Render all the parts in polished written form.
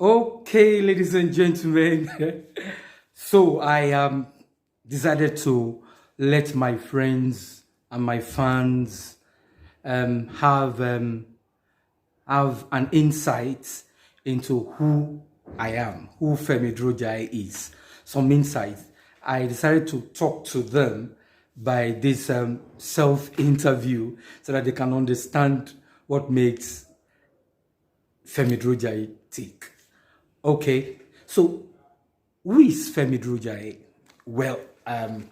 Okay, ladies and gentlemen. So I decided to let my friends and my fans um, have um, have an insight into who I am, who Femi Durojaiye is. Some insight. I decided to talk to them by this self-interview so that they can understand what makes Femi Durojaiye tick. Okay, so who is Femi Durojaiye? Well, Femi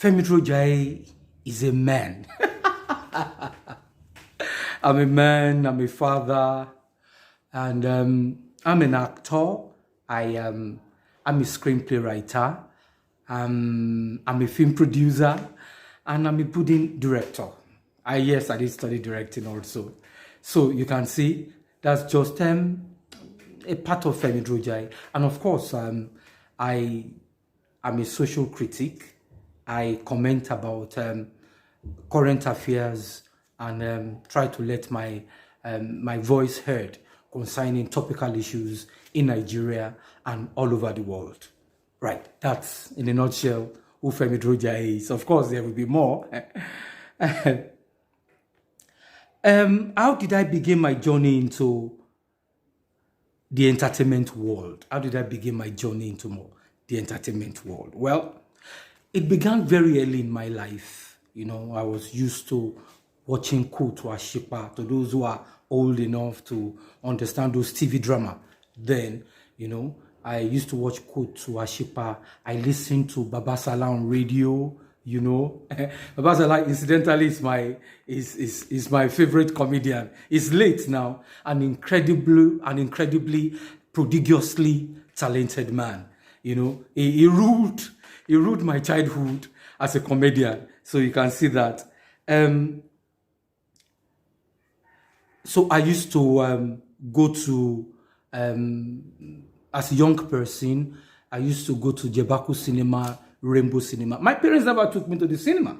Durojaiye is a man. I'm a man, I'm a father, and I'm an actor. I'm a screenplay writer. I'm a film producer, and I'm a pudding director. Yes, I did study directing also. So you can see that's just a part of Femi Durojaiye. And of course, I am a social critic. I comment about current affairs and try to let my voice heard concerning topical issues in Nigeria and all over the world. Right, that's in a nutshell who Femi Durojaiye is. Of course, there will be more. How did I begin my journey into the entertainment world? How did I begin my journey into the entertainment world? Well, it began very early in my life. You know, I was used to watching Kutu Ashipa. To those who are old enough to understand those TV drama, then, you know, I used to watch Kutu Ashipa. I listened to Baba Salah on radio. You know, Baba Salah, incidentally, is my favorite comedian. He's late now, an incredibly prodigiously talented man. You know, he ruled my childhood as a comedian. So you can see that. So I used to go to as a young person, I used to go to Jebaku Cinema, Rainbow Cinema. My parents never took me to the cinema.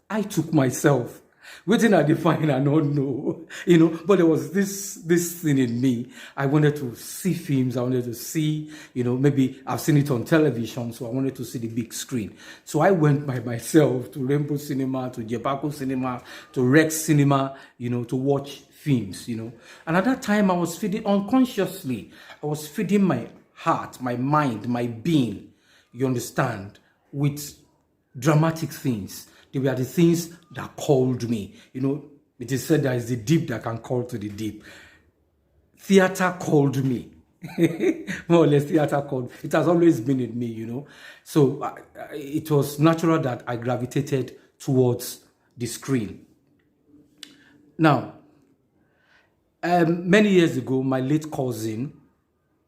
I took myself. Waiting at the fine, I don't know, you know, but there was this thing in me. I wanted to see films. I wanted to see, you know, maybe I've seen it on television, so I wanted to see the big screen. So I went by myself to Rainbow Cinema, to Jebaku Cinema, to Rex Cinema, you know, to watch films, you know. And at that time, I was feeding unconsciously. I was feeding my heart, my mind, my being, you understand, with dramatic things. They were the things that called me. You know, it is said there is the deep that can call to the deep. Theater called me. More or less, theater called. It has always been in me, you know. So it was natural that I gravitated towards the screen. Now, many years ago, my late cousin,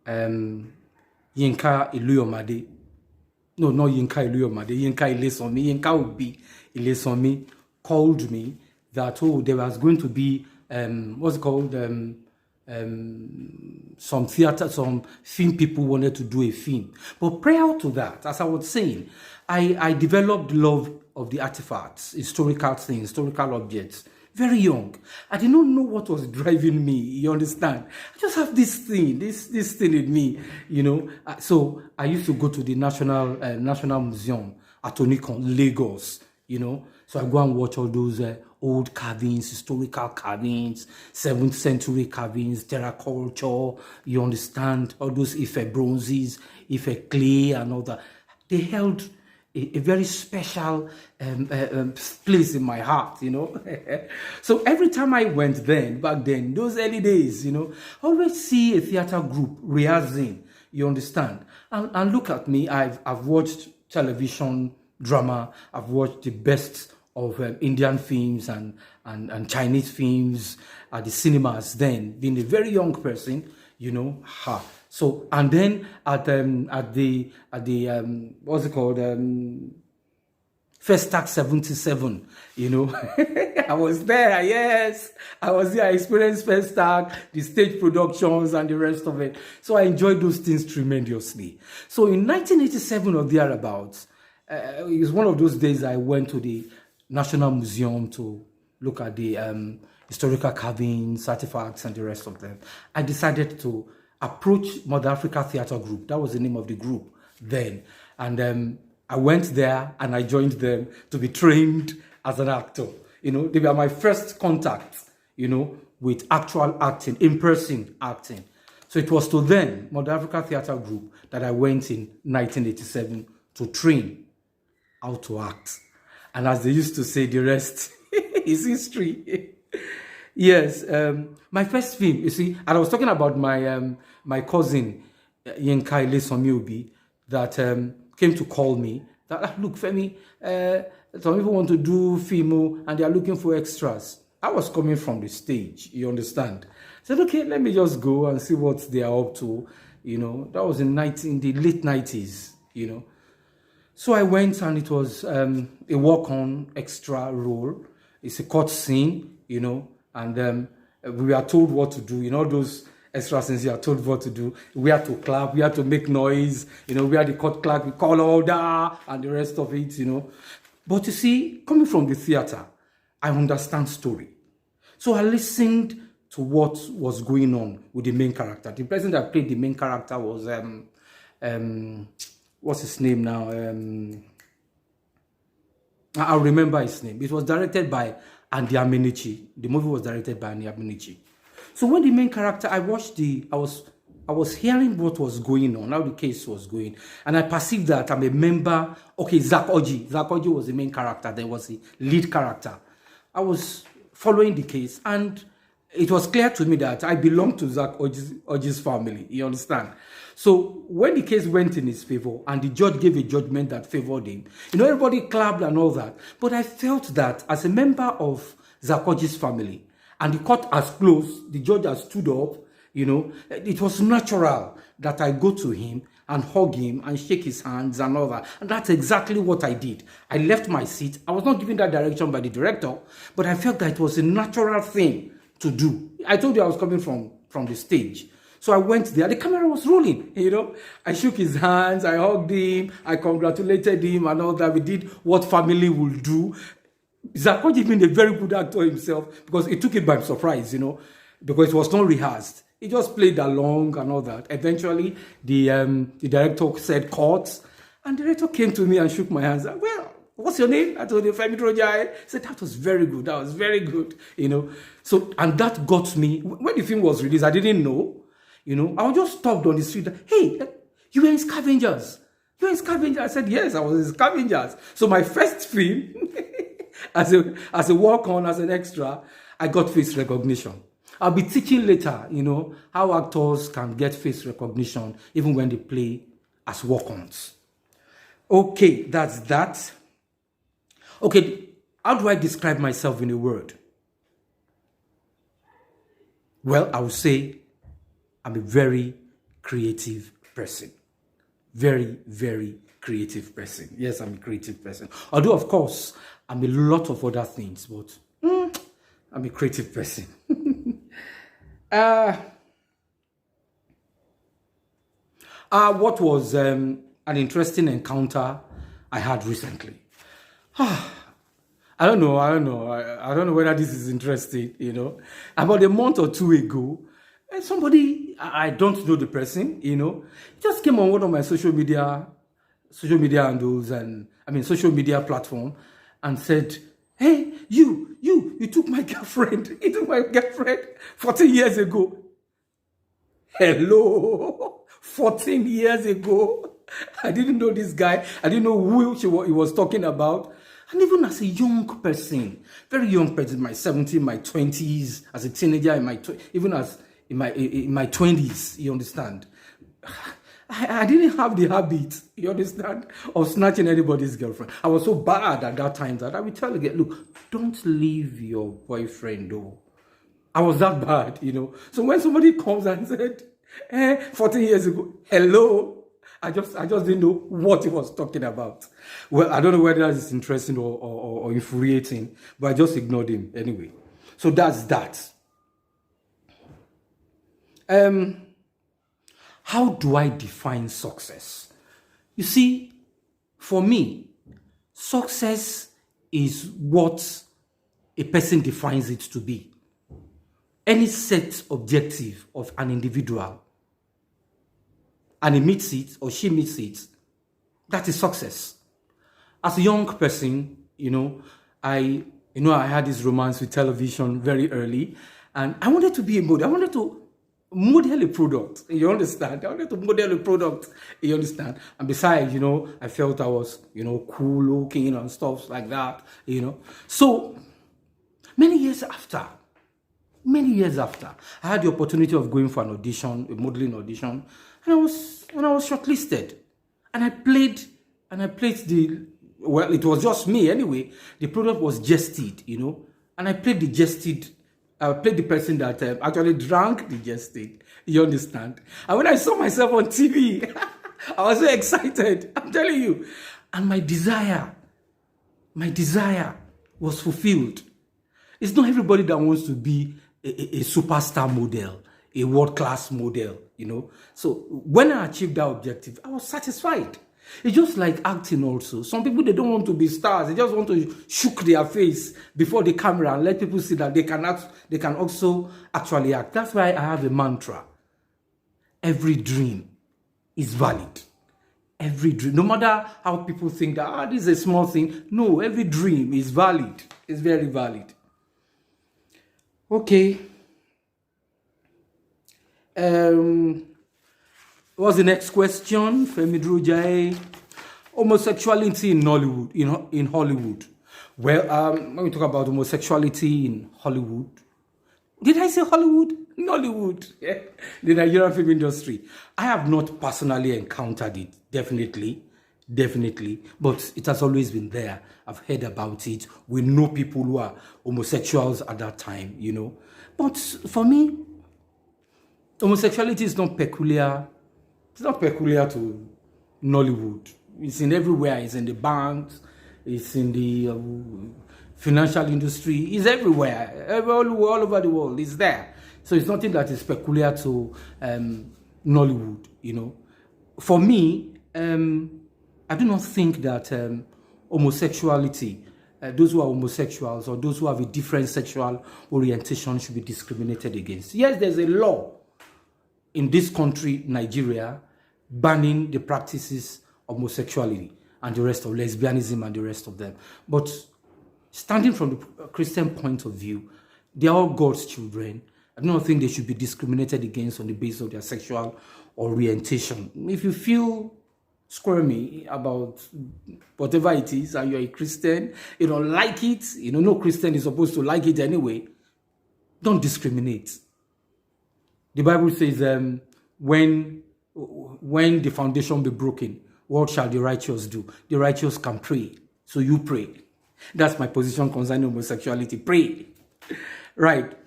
Yinka Iluyomade, no, not Yinka Iluyomade, Yinka Ilesonmi, Yinka Obi Ilesonmi called me that, oh, there was going to be, what's it called, some theater, some film people wanted to do a film. But prior to that, as I was saying, I developed love of the artifacts, historical things, historical objects, very young. I did not know what was driving me, you understand? I just have this thing, this thing in me, you know. So I used to go to the National Museum at Onikon, Lagos, you know. So I go and watch all those old carvings, historical carvings, 7th century carvings, terra culture, you understand, all those Ife bronzes, Ife clay and all that. They held a very special place in my heart, you know. So every time I went back then, those early days, you know, I always see a theater group rehearsing, you understand. And look at me, I've watched television drama, I've watched the best of Indian films and Chinese films at the cinemas then, being a very young person, you know. So, and then at the what's it called, First Act 77, you know, I was there, yes, I was there, I experienced First Act, the stage productions and the rest of it. So I enjoyed those things tremendously. So in 1987 or thereabouts, it was one of those days I went to the National Museum to look at the historical carvings, artifacts, and the rest of them. I decided to approached Mother Africa Theatre Group. That was the name of the group then. And I went there and I joined them to be trained as an actor. You know, they were my first contact, you know, with actual acting, in-person acting. So it was to them, Mother Africa Theatre Group, that I went in 1987 to train how to act. And as they used to say, the rest is history. Yes, my first film, you see, and I was talking about my my cousin, Yinka Ilesomiobi, that came to call me, that, look, Femi, some people want to do film and they are looking for extras. I was coming from the stage, you understand? I said, okay, let me just go and see what they are up to. You know, that was in the late 90s, you know. So I went and it was a walk-on extra role. It's a cut scene, you know, and we are told what to do. You know, those extra scenes you are told what to do. We had to clap, we had to make noise, you know, we had the cut clerk, we call order, and the rest of it, you know. But you see, coming from the theater, I understand story. So I listened to what was going on with the main character. The person that played the main character was, what's his name now? I'll remember his name. It was directed by Andy Amenichi. The movie was directed by Andy Amenichi. So when the main character, I was hearing what was going on, how the case was going, and I perceived that I'm a member. Okay, Zach Oji. Zach Oji was the main character. There was the lead character. I was following the case, and it was clear to me that I belonged to Zach Oji's family. You understand? So when the case went in his favor and the judge gave a judgment that favored him, you know, everybody clapped and all that. But I felt that as a member of Zach Oji's family, and the court has closed, the judge has stood up, you know, it was natural that I go to him and hug him and shake his hands and all that. And that's exactly what I did. I left my seat. I was not given that direction by the director, but I felt that it was a natural thing to do. I told you I was coming from the stage. So I went there. The camera was rolling, you know. I shook his hands. I hugged him. I congratulated him and all that. We did what family will do. Zakoji being a very good actor himself, because he took it by surprise, you know, because it was not rehearsed. He just played along and all that. Eventually, the director said cut, and the director came to me and shook my hands. Well, what's your name? I told him, Femi Durojaiye. He said, that was very good. That was very good, you know. So, and that got me. When the film was released, I didn't know, you know. I was just stopped on the street. Hey, you were in Scavengers. You were in Scavengers. I said, yes, I was in Scavengers. So my first film, as a walk-on, as an extra, I got face recognition. I'll be teaching later, you know, how actors can get face recognition even when they play as walk-ons. Okay, that's that. Okay, how do I describe myself in a word? Well, I would say I'm a very creative person. Very, very creative person. Yes, I'm a creative person. Although, of course, I'm a lot of other things, but I'm a creative person. What was an interesting encounter I had recently? I don't know. I don't know whether this is interesting, you know. About a month or two ago, somebody, I don't know the person, you know, just came on one of my social media handles and, social media platform and said, hey, you took my girlfriend. You took my girlfriend 14 years ago. Hello, 14 years ago. I didn't know this guy. I didn't know who he was talking about. And even as a young person, very young person, in my 70s, my 20s, as a teenager, even as in my 20s, you understand? I didn't have the habit, you understand, of snatching anybody's girlfriend. I was so bad at that time that I would tell again, look, don't leave your boyfriend, though. I was that bad, you know. So when somebody comes and said, 14 years ago, hello, I just didn't know what he was talking about. Well, I don't know whether it's interesting or infuriating, but I just ignored him anyway. So that's that. How do I define success? You see, for me, success is what a person defines it to be. Any set objective of an individual and he meets it or she meets it, that is success. As a young person, I had this romance with television very early, and I wanted to be a model. I wanted to model a product, you understand? I wanted to model a product, you understand? And besides, I felt I was, cool looking and stuff like that, So, many years after, I had the opportunity of going for an audition, a modeling audition, and I was shortlisted. And I played it was just me anyway. The product was jested, and I played I played the person that actually drank the jested, you understand? And when I saw myself on TV, I was so excited, I'm telling you. And my desire was fulfilled. It's not everybody that wants to be a superstar model, a world-class model, So when I achieved that objective, I was satisfied. It's just like acting also. Some people, they don't want to be stars. They just want to shook their face before the camera and let people see that they can also actually act. That's why I have a mantra. Every dream is valid. Every dream. No matter how people think that, this is a small thing. No, every dream is valid. It's very valid. Okay. What's the next question? Femi Durojaiye. Homosexuality in Nollywood, in Hollywood. Well, when we talk about homosexuality in Hollywood, did I say Hollywood? Nollywood, the Nigerian film industry. I have not personally encountered it, definitely, but it has always been there. I've heard about it. We know people who are homosexuals at that time, But for me, homosexuality is not peculiar. It's not peculiar to Nollywood. It's in everywhere. It's in the banks. It's in the financial industry. It's everywhere. All over the world. It's there. So it's nothing that is peculiar to Nollywood, For me, I do not think that homosexuality, those who are homosexuals or those who have a different sexual orientation should be discriminated against. Yes, there's a law in this country, Nigeria, banning the practices of homosexuality and the rest of lesbianism and the rest of them. But standing from the Christian point of view, they are all God's children. I don't think they should be discriminated against on the basis of their sexual orientation. If you feel squirmy about whatever it is and you're a Christian, you don't like it, no Christian is supposed to like it anyway, don't discriminate. The Bible says, when the foundation be broken, what shall the righteous do? The righteous can pray. So you pray. That's my position concerning homosexuality. Pray. Right.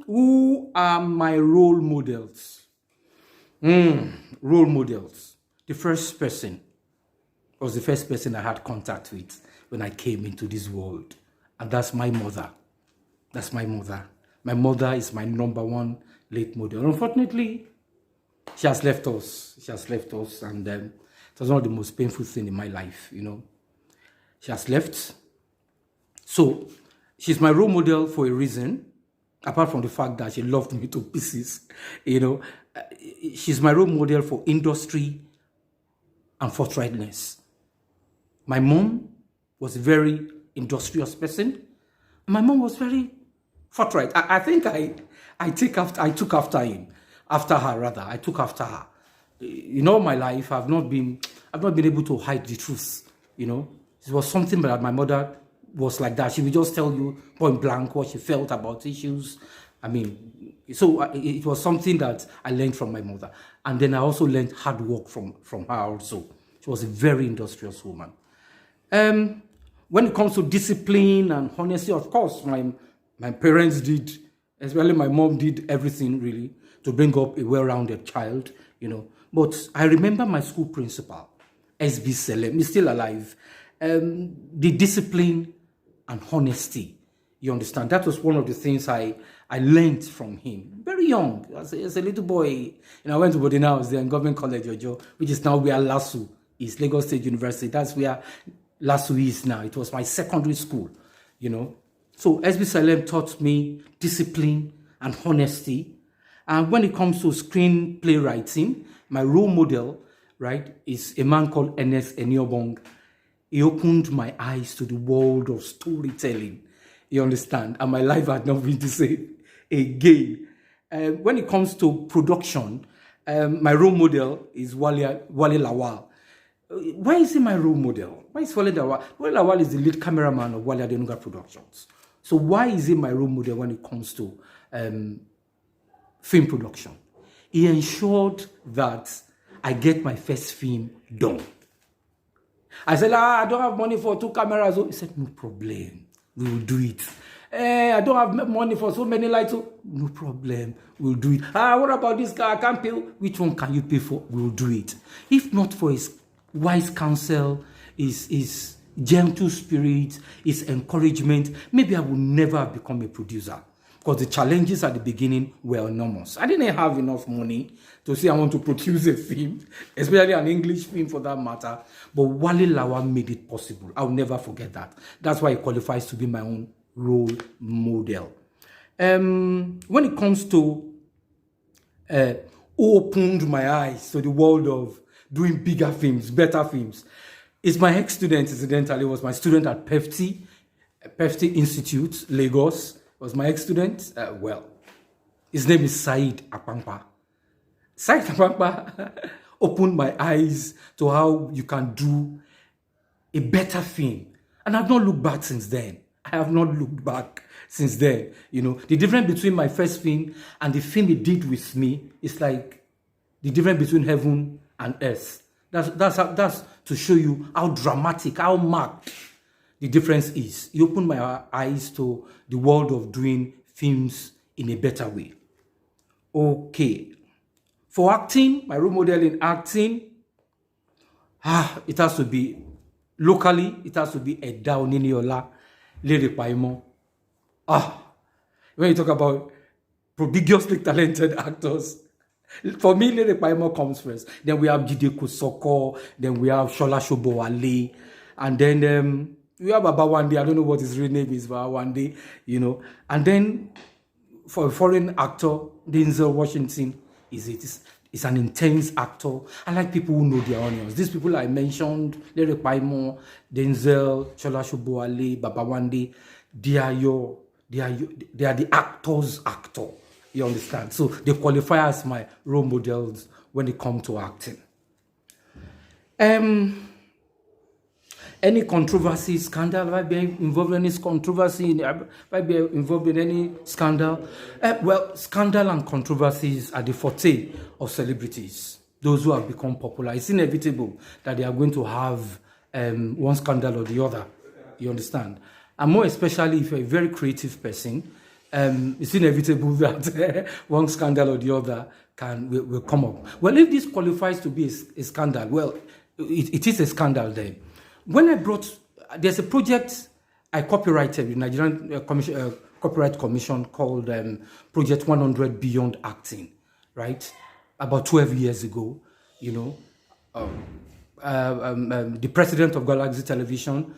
Who are my role models? Role models. The first person was the first person I had contact with when I came into this world. And that's my mother. That's my mother. My mother is my number one late model. Unfortunately, she has left us. And it was one of the most painful things in my life, She has left. So, she's my role model for a reason, apart from the fact that she loved me to pieces, She's my role model for industry and forthrightness. My mom was a very industrious person. My mom was very forthright. I think I took after her. I took after her. In all my life, I've not been able to hide the truth. It was something that my mother was like that. She would just tell you point blank what she felt about issues. So it was something that I learned from my mother. And then I also learned hard work from her also. She was a very industrious woman. When it comes to discipline and honesty, of course, my parents did, especially my mom did everything really to bring up a well-rounded child, But I remember my school principal, S.B. Selem, he's still alive. The discipline and honesty, you understand? That was one of the things I learned from him. Very young, as a little boy. I went to boarding house there in Government College, Ojo, which is now where LASU is, Lagos State University. That's where LASU is now. It was my secondary school, So S.B. Salem taught me discipline and honesty. And when it comes to screenplay writing, my role model, right, is a man called Ernest Eniobong. He opened my eyes to the world of storytelling. You understand? And my life had not been the same again. When it comes to production, my role model is Wale Lawal. Why is he my role model? Why is Wale Lawal? Wale Lawal is the lead cameraman of Wale Adenuga Productions. So why is he my role model when it comes to film production? He ensured that I get my first film done. I said, I don't have money for 2 cameras. He said, no problem, we will do it. I don't have money for so many lights. No problem, we'll do it. What about this car? I can't pay. Which one can you pay for? We'll do it. If not for his wise counsel, his gentle spirit, his encouragement, maybe I would never have become a producer. Because the challenges at the beginning were enormous. I didn't have enough money to say I want to produce a film, especially an English film for that matter. But Wale Lawal made it possible. I'll never forget that. That's why he qualifies to be my own role model. When it comes to who opened my eyes to the world of doing bigger films, better films, it's my ex-student, incidentally, was my student at PEFTI Institute, Lagos. Was my ex-student. His name is Said Apampa. Said Apampa opened my eyes to how you can do a better film. And I've not looked back since then. I have not looked back since then. You know, the difference between my first film and the film he did with me is like the difference between heaven and earth. That's to show you how dramatic, how marked the difference is. He opened my eyes to the world of doing films in a better way. Okay. For acting, my role model in acting, it has to be, locally, it has to be Eda Oniniola, Lere Paimo. When you talk about prodigiously talented actors, for me, Lere Paimo comes first. Then we have Jide Kosoko, then we have Shola Shobowale, and then we have Babawande. I don't know what his real name is, Babawande, you know. And then for a foreign actor, Denzel Washington is an intense actor. I like people who know their onions. These people I mentioned, Lere Paimo, Denzel, Shola Shobowale, Babawande, they are the actor's actor. You understand? So they qualify as my role models when it comes to acting. Any controversy, scandal? Have I been involved in any controversy? Have I been involved in any scandal? Well, scandal and controversies are the forte of celebrities. Those who have become popular. It's inevitable that they are going to have one scandal or the other. You understand? And more especially if you're a very creative person, it's inevitable that one scandal or the other will come up. Well, if this qualifies to be a scandal, well, it is a scandal then. When I there's a project I copyrighted with Nigerian Copyright Commission called Project 100 Beyond Acting, right? About 12 years ago, you know. The president of Galaxy Television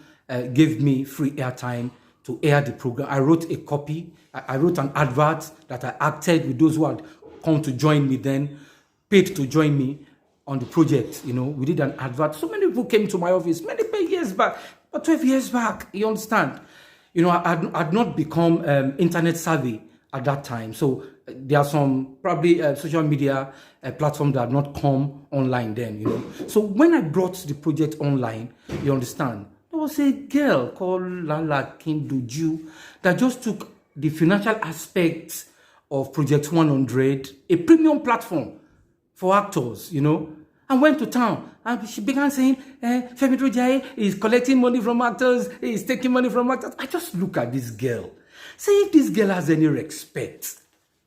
gave me free airtime to air the program. I wrote a copy. I wrote an advert that I acted with those who had come to join me then, paid to join me on the project. You know, we did an advert. So many people came to my office many years back, but 12 years back, you understand? You know, I'd not become internet savvy at that time. So there are some probably social media platforms that had not come online then, you know. So when I brought the project online, you understand, there was a girl called Lala Kinduju that just took the financial aspects of Project 100, a premium platform for actors, you know, and went to town. And she began saying, Femi Durojaiye is collecting money from actors, he's taking money from actors. I just look at this girl. Say, if this girl has any respect,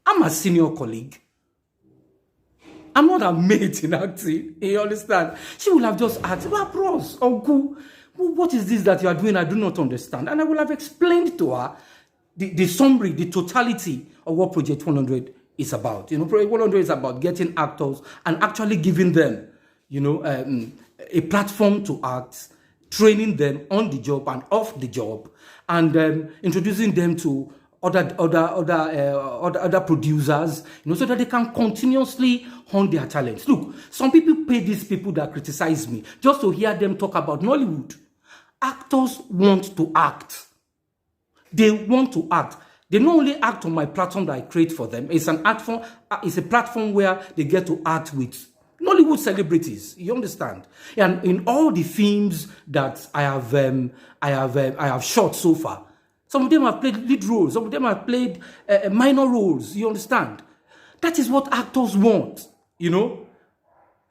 I'm a senior colleague. I'm not a mate in acting, you understand? She would have just asked, well, bros, uncle, what is this that you are doing? I do not understand. And I will have explained to her the summary, the totality of what Project 100 is about. You know, Project 100 is about getting actors and actually giving them, you know, a platform to act, training them on the job and off the job, and introducing them to other producers, so that they can continuously hone their talents. Look, some people pay these people that criticize me just to hear them talk about Nollywood. Actors want to act. They want to act. They not only act on my platform that I create for them. It's a platform where they get to act with Nollywood celebrities. You understand? And in all the films that I have shot so far, some of them have played lead roles. Some of them have played minor roles. You understand? That is what actors want, And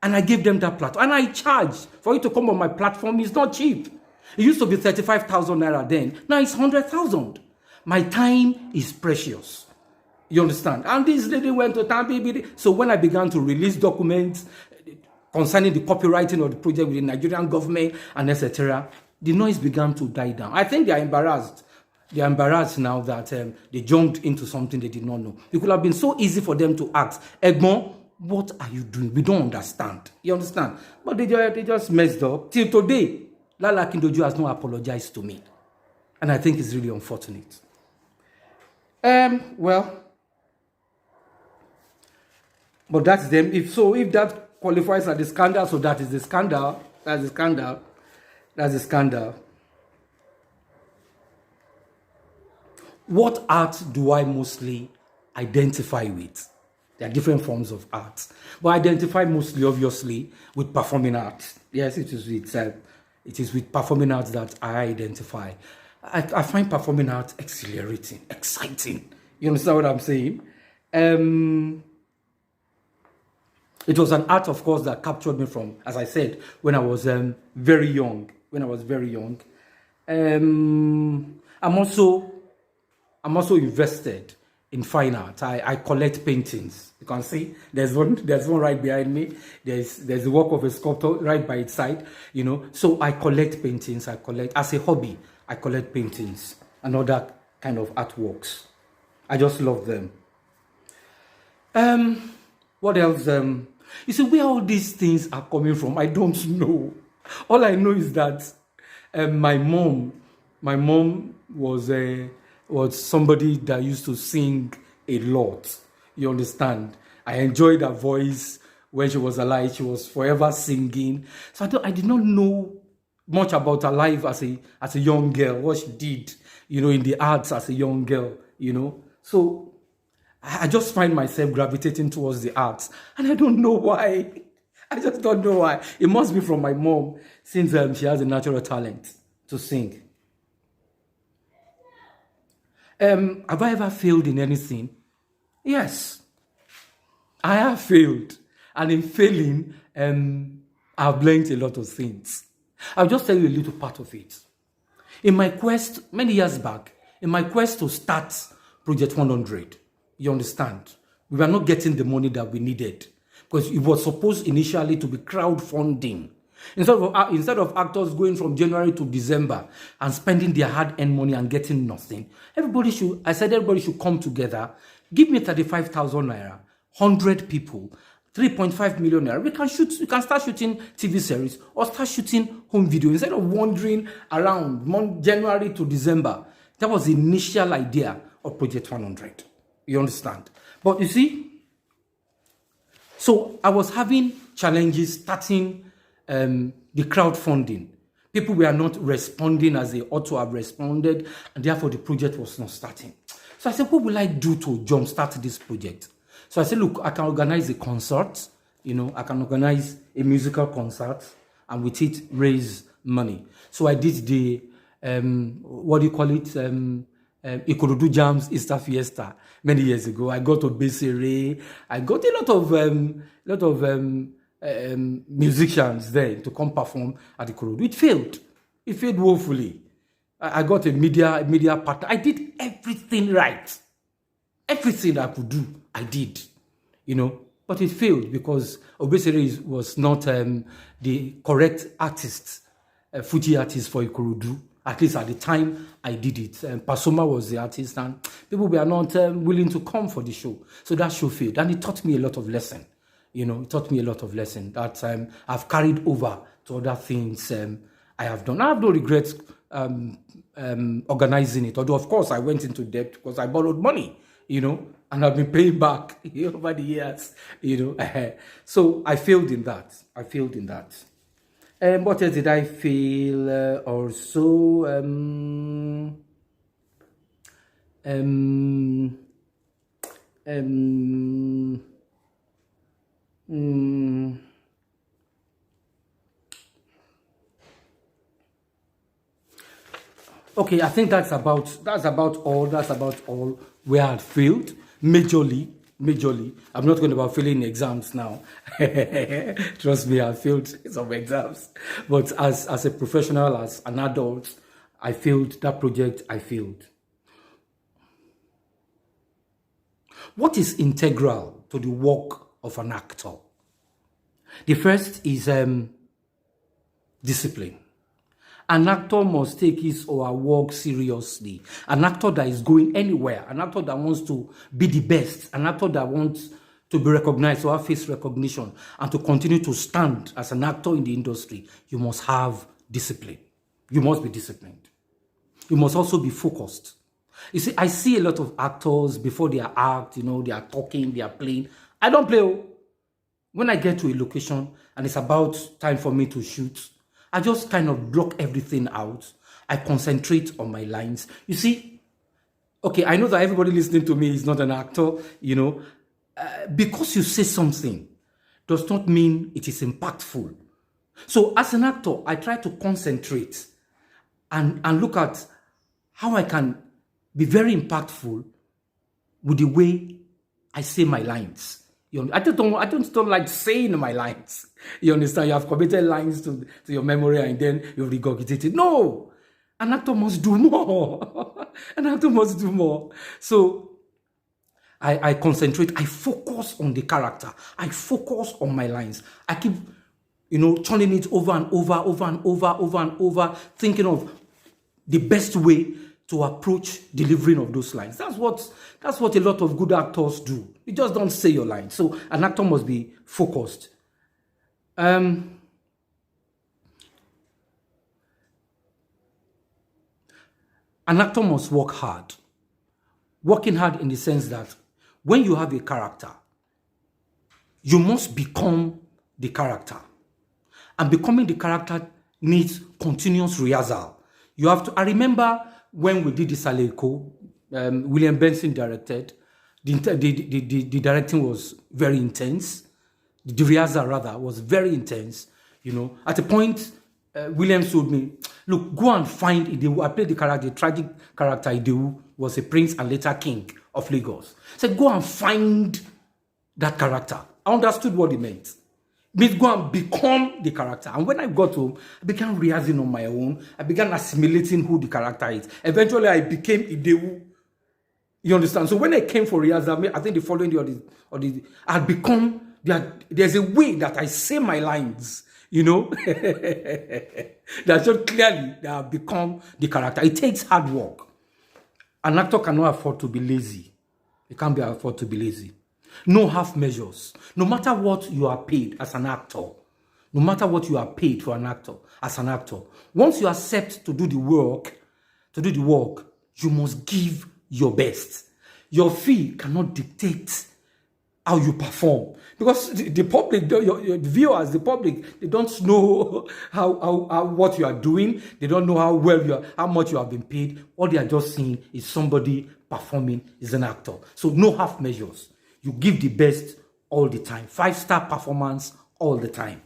I give them that platform. And I charge for you to come on my platform. It's not cheap. It used to be 35,000 naira then. Now it's 100,000. My time is precious. You understand? And this lady went to Tambi. So when I began to release documents concerning the copywriting of the project with the Nigerian government and etc., the noise began to die down. I think they are embarrassed. They are embarrassed now that they jumped into something they did not know. It could have been so easy for them to ask, Egbon, what are you doing? We don't understand. You understand? But they just messed up. Till today, Lala Kindoju has not apologized to me. And I think it's really unfortunate. Well, but that's them. If that qualifies as the scandal, so that is the scandal. That's the scandal. That's the scandal. What art do I mostly identify with? There are different forms of art, but I identify mostly, obviously, with performing art. Yes, it is with performing art that I identify. I find performing art exhilarating, exciting. You understand what I'm saying? It was an art, of course, that captured me from, as I said, when I was very young. I'm also invested in fine art. I collect paintings. You can see there's one right behind me. There's the work of a sculptor right by its side. So I collect paintings. As a hobby. I collect paintings and other kind of artworks. I just love them. What else? You see, where all these things are coming from, I don't know. All I know is that my mom was somebody that used to sing a lot. You understand? I enjoyed her voice when she was alive. She was forever singing. So I did not know much about her life as a young girl, what she did, in the arts as a young girl, So I just find myself gravitating towards the arts. And I don't know why. I just don't know why. It must be from my mom, since she has a natural talent to sing. Have I ever failed in anything? Yes. I have failed. And in failing, I've learned a lot of things. I'll just tell you a little part of it. In my quest, many years back, to start Project 100, you understand, we were not getting the money that we needed because it was supposed initially to be crowdfunding. Instead of actors going from January to December and spending their hard-earned money and getting nothing, everybody should come together, give me 35,000 naira, 100 people, 3.5 million naira. We can start shooting TV series or start shooting home video instead of wandering around January to December. That was the initial idea of Project 100. You understand? But you see, so I was having challenges starting the crowdfunding. People were not responding as they ought to have responded, and therefore the project was not starting. So I said, what will I do to jumpstart this project? So I said, look, I can organize a concert, I can organize a musical concert, and with it, raise money. So I did the, Ikorodu Jams Easter Fiesta many years ago. I got to Besere. I got a lot of musicians there to come perform at Ikorodu. It failed. It failed woefully. I got a media partner. I did everything right. Everything I could do, I did. But it failed because Obesere was not the correct artist, Fuji artist for Ikorodu. At least at the time I did it. Pasoma was the artist and people were not willing to come for the show. So that show failed. And it taught me a lot of lesson. It taught me a lot of lesson that I've carried over to other things I have done. I have no regrets organizing it. Although, of course, I went into debt because I borrowed money, and I've been paying back over the years, So I failed in that. What else did I fail also? Okay, I think that's about all where I failed majorly. I'm not going about failing exams now. Trust me, I failed some exams. But as a professional, as an adult, I failed that project. I failed. What is integral to the work of an actor? The first is discipline. An actor must take his or her work seriously. An actor that is going anywhere, an actor that wants to be the best, an actor that wants to be recognized, to have face recognition, and to continue to stand as an actor in the industry, you must have discipline. You must be disciplined. You must also be focused. You see, I see a lot of actors before they act, they are talking, they are playing. I don't play. When I get to a location and it's about time for me to shoot, I just kind of block everything out. I concentrate on my lines. You see, okay, I know that everybody listening to me is not an actor, because you say something does not mean it is impactful. So as an actor, I try to concentrate and look at how I can be very impactful with the way I say my lines. I don't like saying my lines. You understand? You have committed lines to your memory and then you regurgitate it. No! An actor must do more. An actor must do more. So I concentrate. I focus on the character. I focus on my lines. I keep, turning it over and over, thinking of the best way to approach delivering of those lines. That's what a lot of good actors do. You just don't say your lines. So an actor must be focused. An actor must work hard. Working hard in the sense that when you have a character, you must become the character. And becoming the character needs continuous rehearsal. You have to, I remember when we did the Saleko, William Benson directed, the directing was very intense. The rehearsal, rather, was very intense. At a point, William told me, look, go and find Idewu. I played the character, the tragic character Idewu was a prince and later king of Lagos. He said, go and find that character. I understood what he meant. It means go and become the character. And when I got home, I began rehearsing on my own. I began assimilating who the character is. Eventually, I became Idewu. You understand? So when I came for rehearsal, I think the following day I had become, there's a way that I say my lines, That's so clearly that I've become the character. It takes hard work. An actor cannot afford to be lazy. He can't be afford to be lazy. No half measures. No matter what you are paid as an actor, no matter what you are paid for an actor, as an actor, once you accept to do the work, you must give your best. Your fee cannot dictate how you perform. Because the public, your viewers, the public, they don't know how what you are doing. They don't know how much you have been paid. All they are just seeing is somebody performing, is an actor. So no half measures. You give the best all the time. 5-star performance all the time.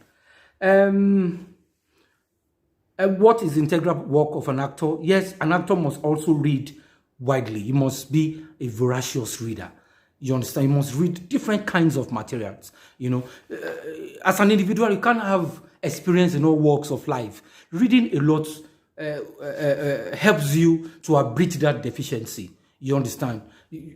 And what is the integral work of an actor? Yes, an actor must also read widely. He must be a voracious reader. You understand? You must read different kinds of materials. As an individual, you can't have experience in all walks of life. Reading a lot helps you to abridge that deficiency. You understand?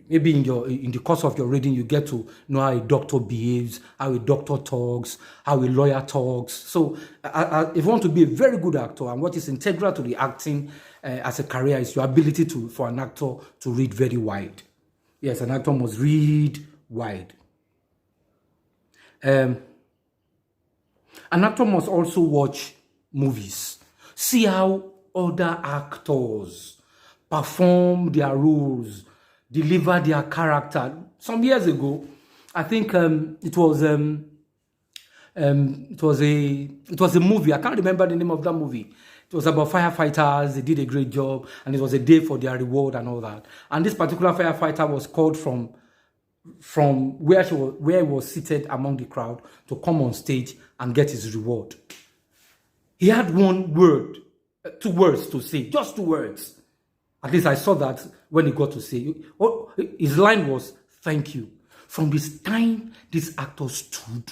Maybe in the course of your reading, you get to know how a doctor behaves, how a doctor talks, how a lawyer talks. So if you want to be a very good actor, and what is integral to the acting as a career is your ability for an actor to read very wide. Yes, an actor must read wide. An actor must also watch movies. See how other actors perform their roles, deliver their character. Some years ago, I think it was a movie. I can't remember the name of that movie. It was about firefighters. They did a great job, and it was a day for their reward and all that. And this particular firefighter was called from where he was seated among the crowd to come on stage and get his reward. He had 1 word, 2 words to say, just 2 words. At least I saw that when he got to say, his line was, "Thank you." From this time this actor stood,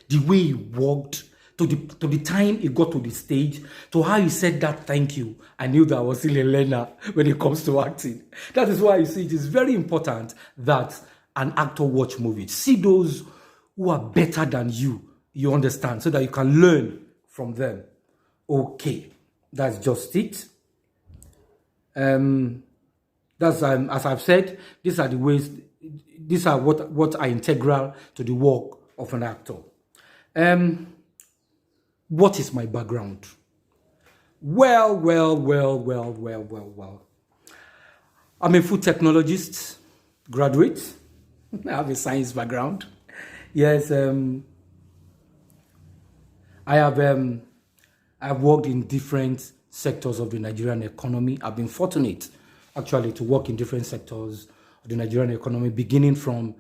the way he walked, to the time he got to the stage, to how he said that thank you, I knew that I was still a learner when it comes to acting. That is why you see it is very important that an actor watch movies. See those who are better than you understand, so that you can learn from them. Okay, that's just it. That's as I've said, these are the ways, these are what are integral to the work of an actor. What is my background? Well. I'm a food technologist graduate. I have a science background. Yes, I've worked in different sectors of the Nigerian economy. I've been fortunate, actually, to work in different sectors of the Nigerian economy, beginning from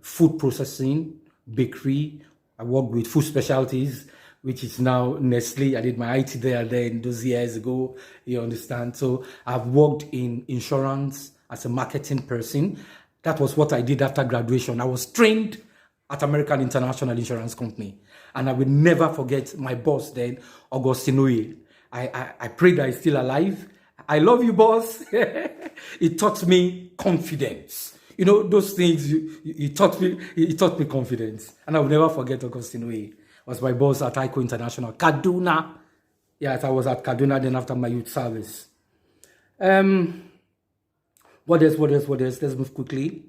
food processing, bakery. I worked with food specialties, which is now Nestle. I did my IT there those years ago, you understand. So I've worked in insurance as a marketing person. That was what I did after graduation. I was trained at American International Insurance Company. And I will never forget my boss then, Augustine. I pray that he's still alive. I love you, boss. He taught me confidence. You know, those things, he taught me confidence. And I will never forget Augustine was my boss at ICO International. Kaduna. Yes, I was at Kaduna then after my youth service. What else? Let's move quickly.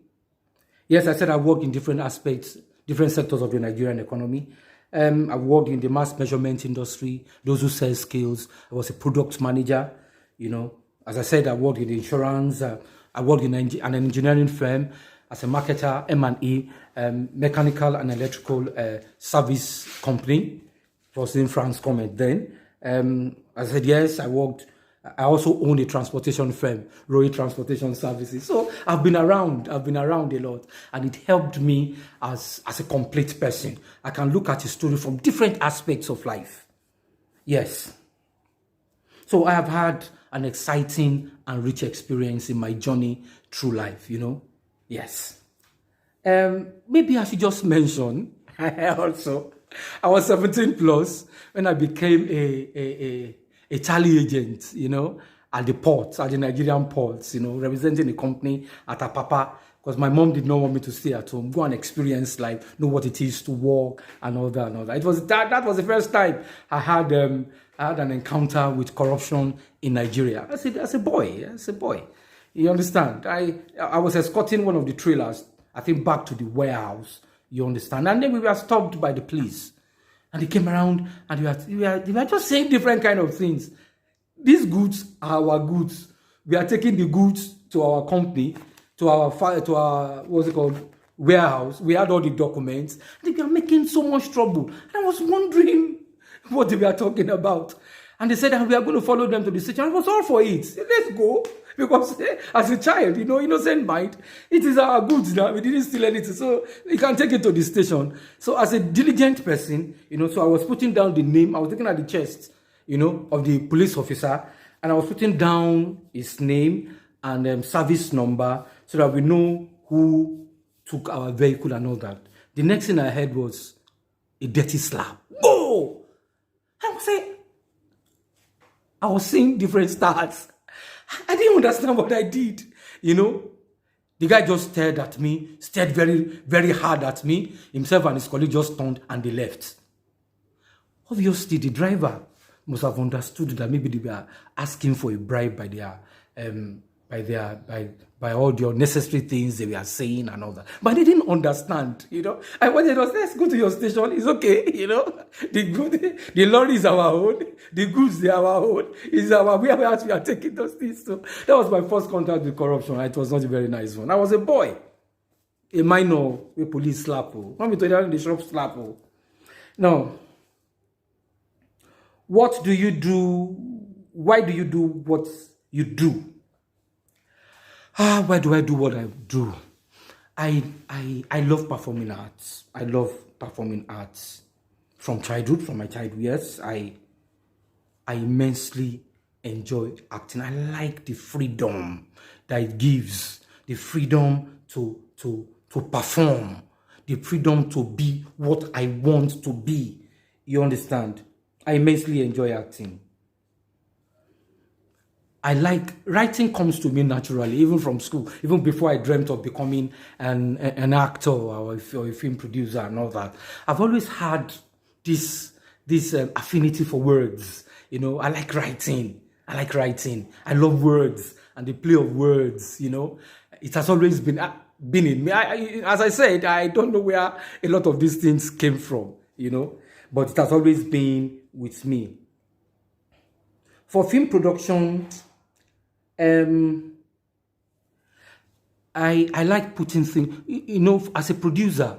Yes, I said I work in different aspects, different sectors of the Nigerian economy. I worked in the mass measurement industry, those who sell skills. I was a product manager, you know. As I said, I worked in insurance. I worked in an engineering firm as a marketer, M&E, mechanical and electrical service company. It was in France Comment then. I said, yes, I also own a transportation firm, Rujai Transportation Services. So I've been around a lot, and it helped me as a complete person. I can look at a story from different aspects of life. Yes. So I have had an exciting and rich experience in my journey through life, you know. Yes. Maybe I should just mention also, I was 17 plus when I became a Charlie agent, you know, at the ports, at the Nigerian ports, you know, representing the company at Apapa, because my mom did not want me to stay at home, go and experience life, know what it is to work and all that and all that. It was that was the first time I had an encounter with corruption in Nigeria. As a boy, you understand? I was escorting one of the trailers, I think, back to the warehouse, you understand? And then we were stopped by the police. And they came around and they were just saying different kind of things. These goods are our goods. We are taking the goods to our company, to our what's it called, warehouse. We had all the documents. They were making so much trouble. And I was wondering what they were talking about. And they said that we are going to follow them to the station. I was all for it. Let's go. Because as a child, you know, innocent mind, it is our goods now. We didn't steal anything. So you can take it to the station. So as a diligent person, you know, so I was putting down the name. I was looking at the chest, you know, of the police officer. And I was putting down his name and service number so that we know who took our vehicle and all that. The next thing I heard was a dirty slap. Oh! I was seeing different stars. I didn't understand what I did, you know. The guy just stared at me, stared very, very hard at me. Himself and his colleague just turned and they left. Obviously, the driver must have understood that maybe they were asking for a bribe by their by all the unnecessary things they were saying and all that. But they didn't understand, you know. I wanted to say, let's go to your station, it's okay, you know. The lorry is our own, the goods they are our own, is our we are taking those things. So that was my first contact with corruption. It was not a very nice one. I was a boy, a minor, a police slap. Not me to the shop slap. Now, what do you do? Why do you do what you do? Why do I do what I do? I love performing arts. I love performing arts from childhood, from my childhood years. I immensely enjoy acting. I like the freedom that it gives, the freedom to perform, the freedom to be what I want to be. You understand? I immensely enjoy acting. I like writing comes to me naturally, even from school, even before I dreamt of becoming an actor or a film producer and all that. I've always had this affinity for words. You know, I like writing. I love words and the play of words. You know, it has always been in me. As I said, I don't know where a lot of these things came from. You know, but it has always been with me. For film production, I like putting things, you know, as a producer,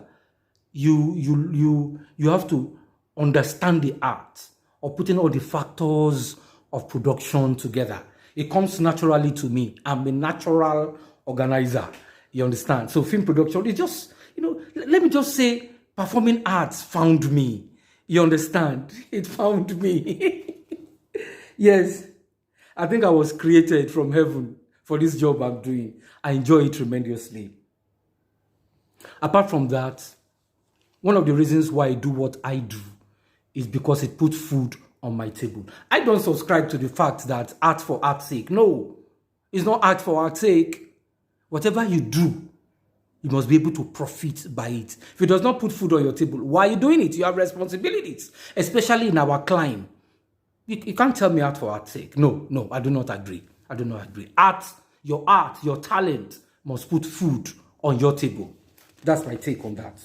you have to understand the art of putting all the factors of production together. It comes naturally to me. I'm a natural organizer. You understand? So film production, it just, you know, let me just say, performing arts found me. You understand? It found me. Yes. I think I was created from heaven for this job I'm doing. I enjoy it tremendously. Apart from that, one of the reasons why I do what I do is because it puts food on my table. I don't subscribe to the fact that art for art's sake. No, it's not art for art's sake. Whatever you do, you must be able to profit by it. If it does not put food on your table, why are you doing it? You have responsibilities, especially in our climate. You can't tell me art for art's sake. No, I do not agree. Art, your talent must put food on your table. That's my take on that.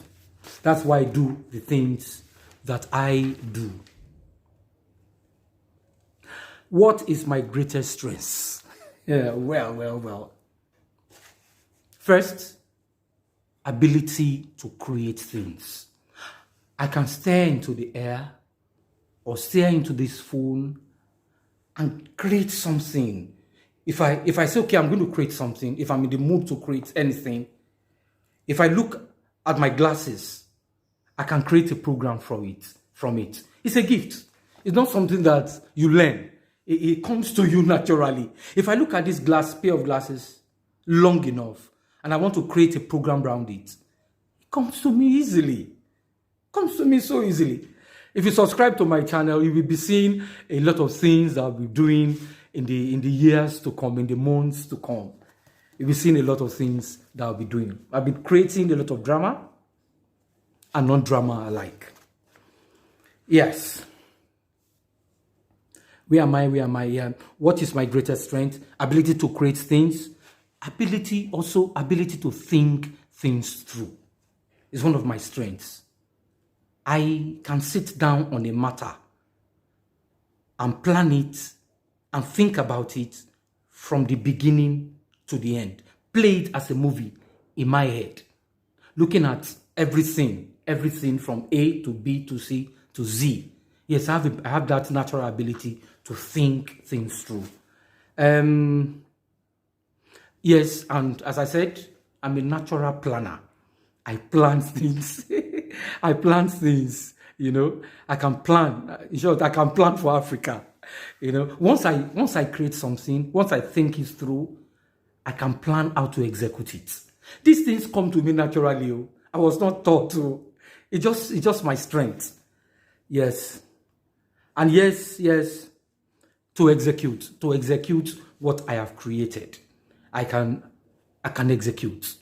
That's why I do the things that I do. What is my greatest strength? Yeah, well. First, ability to create things. I can stare into the air or stare into this phone and create something. If I say, okay, I'm going to create something, if I'm in the mood to create anything, if I look at my glasses, I can create a program from it. It's a gift. It's not something that you learn. It comes to you naturally. If I look at this pair of glasses long enough, and I want to create a program around it, it comes to me easily. It comes to me so easily. If you subscribe to my channel, you will be seeing a lot of things that I'll be doing in the years to come, in the months to come. You'll be seeing a lot of things that I'll be doing. I'll be creating a lot of drama and non-drama alike. Yes. Where am I? What is my greatest strength? Ability to create things. Ability to think things through. It's one of my strengths. I can sit down on a matter and plan it and think about it from the beginning to the end. Play it as a movie in my head, looking at everything from A to B to C to Z. Yes, I have that natural ability to think things through. Yes, and as I said, I'm a natural planner. I plan things. You know. I can plan. In short, I can plan for Africa. You know, once I create something, once I think it through, I can plan how to execute it. These things come to me naturally. I was not taught to. It's just my strength. Yes. And yes, to execute what I have created. I can execute.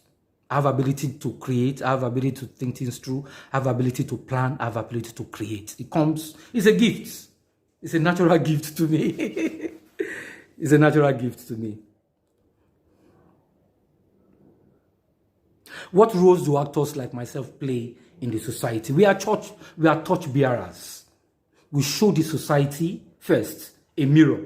I have ability to create. I have ability to think things through. I have ability to plan. I have ability to create. It's a gift. It's a natural gift to me. It's a natural gift to me. What roles do actors like myself play in the society? We are torch bearers. We show the society first a mirror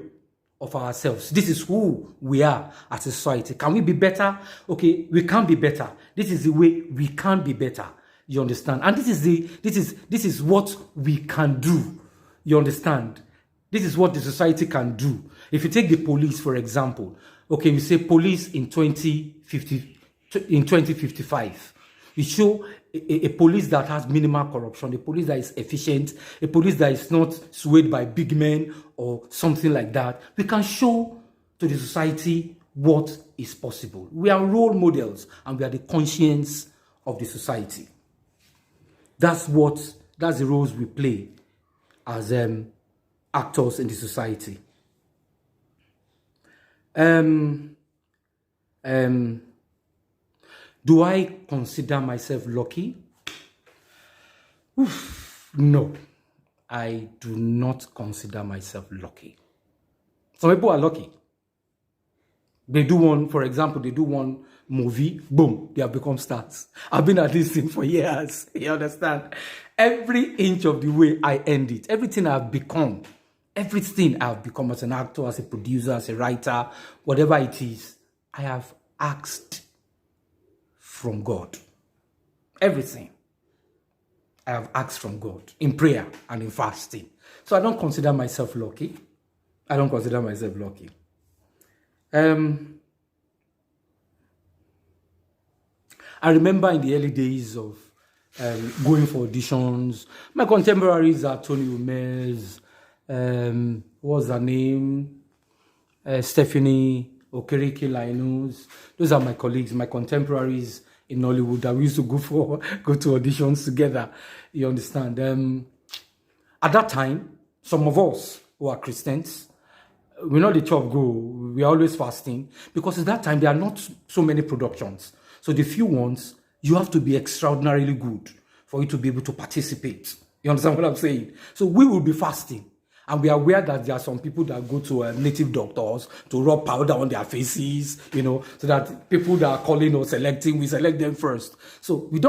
of ourselves. This is who we are as a society. Can we be better? Okay, we can be better. This is the way we can be better. You understand? And this is what we can do. You understand? This is what the society can do. If you take the police, for example, okay, we say police in 2055. We show a police that has minimal corruption, a police that is efficient, a police that is not swayed by big men or something like that. We can show to the society what is possible. We are role models and we are the conscience of the society. That's the roles we play as actors in the society. Do I consider myself lucky? No, I do not consider myself lucky. Some people are lucky. They do one, for example, they do one movie, boom, they have become stars. I've been at this thing for years, you understand? Every inch of the way I end it, everything I've become as an actor, as a producer, as a writer, whatever it is, I have asked from God. Everything I have asked from God in prayer and in fasting. So I don't consider myself lucky. I remember in the early days of going for auditions, my contemporaries are Tony Umez, what's her name? Stephanie Okereke Linus. Those are my colleagues, my contemporaries in Nollywood that we used to go to auditions together. You understand? At that time, some of us who are Christians, we're not the chop go. We are always fasting because at that time there are not so many productions. So the few ones, you have to be extraordinarily good for you to be able to participate. You understand what I'm saying? So we will be fasting. And we are aware that there are some people that go to native doctors to rub powder on their faces, you know, so that people that are calling or selecting, we select them first. So we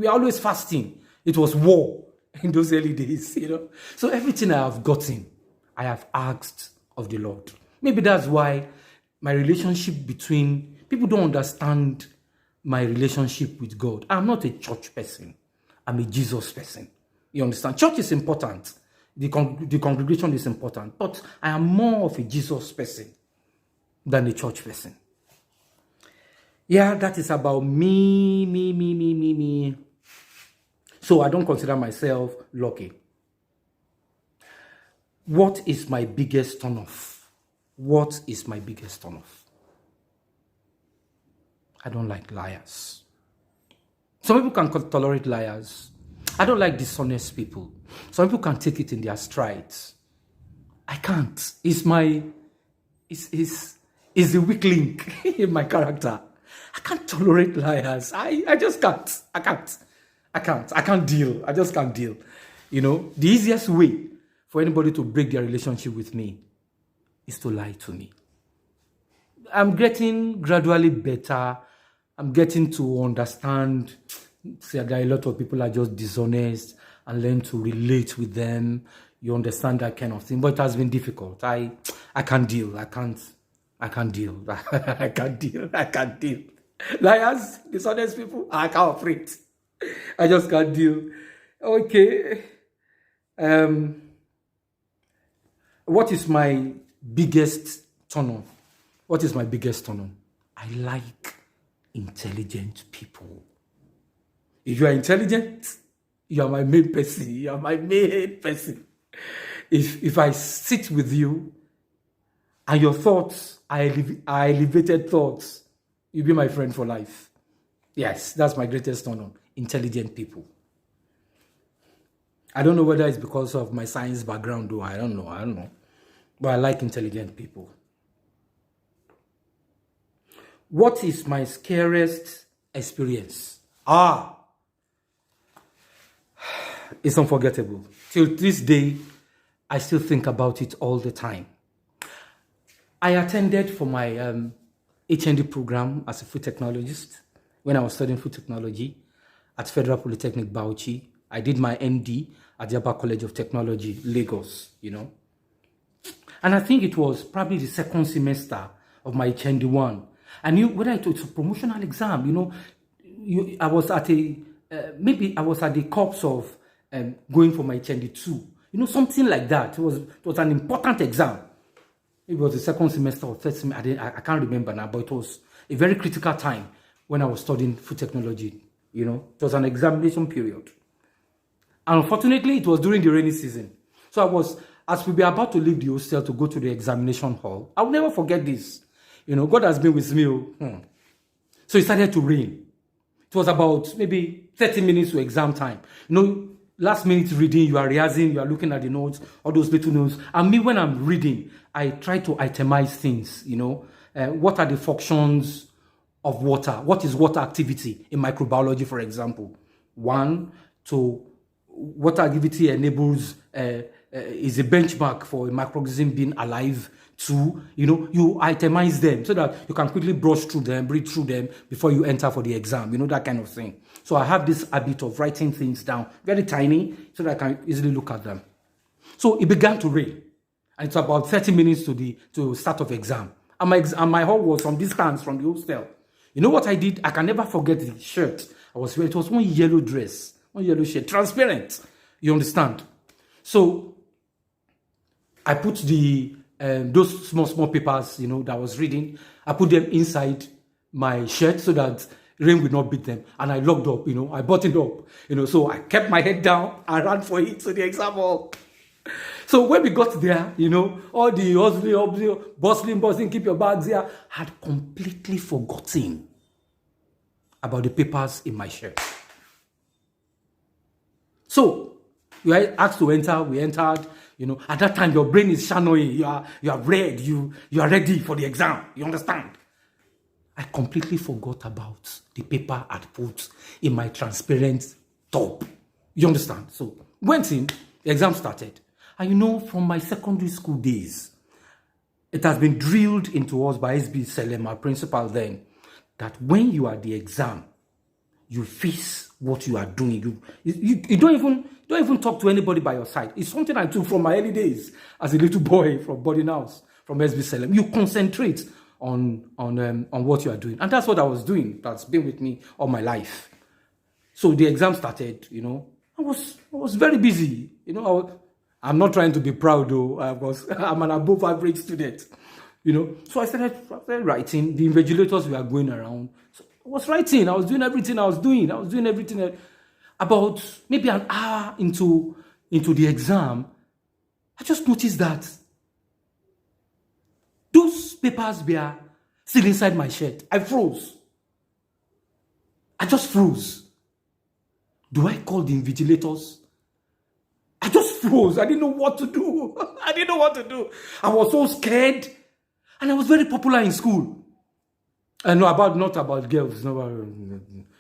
are always fasting. It was war in those early days, you know. So everything I have gotten, I have asked of the Lord. Maybe that's why my relationship people don't understand my relationship with God. I'm not a church person. I'm a Jesus person. You understand? Church is important. The congregation is important. But I am more of a Jesus person than a church person. Yeah, that is about me. So I don't consider myself lucky. What is my biggest turnoff? I don't like liars. Some people can tolerate liars. I don't like dishonest people. Some people can take it in their strides. I can't. It's the weak link in my character. I can't tolerate liars. I just can't. I can't deal. I just can't deal. You know, the easiest way for anybody to break their relationship with me is to lie to me. I'm getting gradually better. I'm getting to understand that a lot of people are just dishonest and learn to relate with them. You understand that kind of thing. But it has been difficult. I can't deal. I can't deal. I can't deal. Liars, dishonest people, I can't operate. I just can't deal. Okay. What is my biggest turn on? I like intelligent people. If you are intelligent, you are my main person. If I sit with you and your thoughts are elevated thoughts, you'll be my friend for life. Yes, that's my greatest honor. Intelligent people. I don't know whether it's because of my science background, though. I don't know. But I like intelligent people. What is my scariest experience? It's unforgettable. Till this day, I still think about it all the time. I attended for my HND program as a food technologist when I was studying food technology at Federal Polytechnic Bauchi. I did my ND at the Upper College of Technology, Lagos, And I think it was probably the second semester of my HND1. I knew whether it was a promotional exam, I was at maybe I was at the cusp of going for my HND2. Something like that. It was an important exam. It was the second semester or third semester. I can't remember now, but it was a very critical time when I was studying food technology. It was an examination period. And unfortunately, it was during the rainy season. So as we were about to leave the hostel to go to the examination hall, I'll never forget this. God has been with me. So it started to rain. It was about maybe 30 minutes to exam time. Last minute reading, you are rehearsing, you are looking at the notes, all those little notes. And me, when I'm reading, I try to itemize things, what are the functions of water? What is water activity in microbiology, for example? One, water activity enables, is a benchmark for a microorganism being alive. Two, you itemize them so that you can quickly brush through them, read through them before you enter for the exam, that kind of thing. So I have this habit of writing things down, very tiny, so that I can easily look at them. So it began to rain, and it's about 30 minutes to start of exam. And my hall was some distance from the hostel. You know what I did? I can never forget the shirt I was wearing. It was one yellow dress, one yellow shirt, transparent. You understand? So I put those small papers, that I was reading, I put them inside my shirt so that rain would not beat them. And I locked up, I buttoned up, so I kept my head down and ran for it to the exam hall. So when we got there, all the bustling, keep your bags here, had completely forgotten about the papers in my shirt. So we were asked to enter, we entered. At that time, your brain is shadowing. You are red. You are ready for the exam. You understand? I completely forgot about the paper I'd put in my transparent top. You understand? So went in. The exam started. And from my secondary school days, it has been drilled into us by SB Selem, our principal then, that when you are at the exam, you face what you are doing. You don't even talk to anybody by your side. It's something I took from my early days as a little boy from boarding house, from SB Salem. You concentrate on what you are doing. And that's what I was doing. That's been with me all my life. So the exam started, I was very busy. I'm not trying to be proud though. I'm an above average student. So I started writing. The invigilators were going around. So I was writing. I was doing everything I was doing. About maybe an hour into the exam, I just noticed that those papers were still inside my shirt. I froze. I just froze. Do I call the invigilators? I just froze. I didn't know what to do. I was so scared. And I was very popular in school. I know not about girls. No,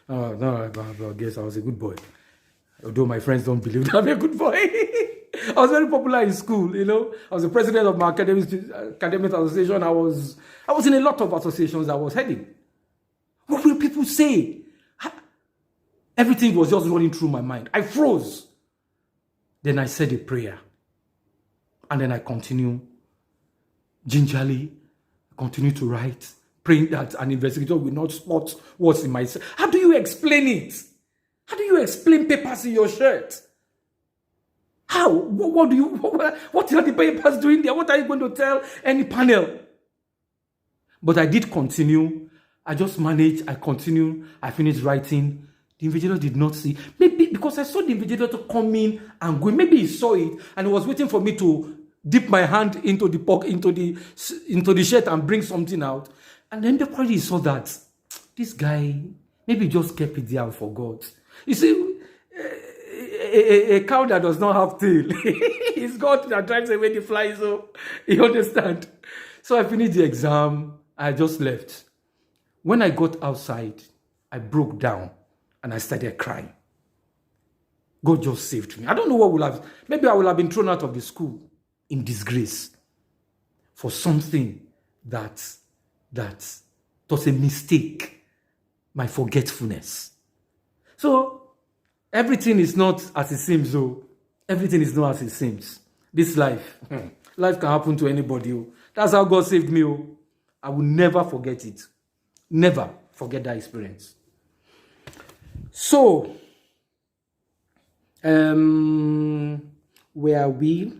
about girls. I was a good boy. Although my friends don't believe that I'm a good boy. I was very popular in school, I was the president of my academic association. I was in a lot of associations I was heading. What will people say? Everything was just running through my mind. I froze. Then I said a prayer. And then I continue gingerly, continue to write, praying that an investigator will not spot what's in my... How do you explain it? How do you explain papers in your shirt? How? What are the papers doing there? What are you going to tell any panel? But I did continue. I just managed. I continued. I finished writing. The invigilator did not see. Maybe because I saw the invigilator come in and go. Maybe he saw it and he was waiting for me to dip my hand into the shirt and bring something out. And then probably he saw that this guy maybe just kept it there and forgot. You see, a cow that does not have tail, it's God that drives away the flies. So you understand. So I finished the exam. I just left. When I got outside, I broke down and I started crying. God just saved me. I don't know what would have. Maybe I would have been thrown out of the school in disgrace for something that was a mistake. my forgetfulness. So everything is not as it seems, though. Everything is not as it seems. This life, life can happen to anybody. Oh. That's how God saved me. Oh. I will never forget it. Never forget that experience. So, where are we?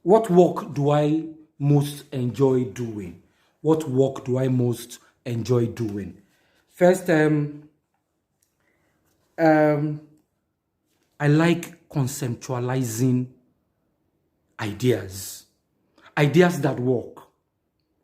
What work do I most enjoy doing? What work do I most enjoy doing? First, I like conceptualizing ideas that work.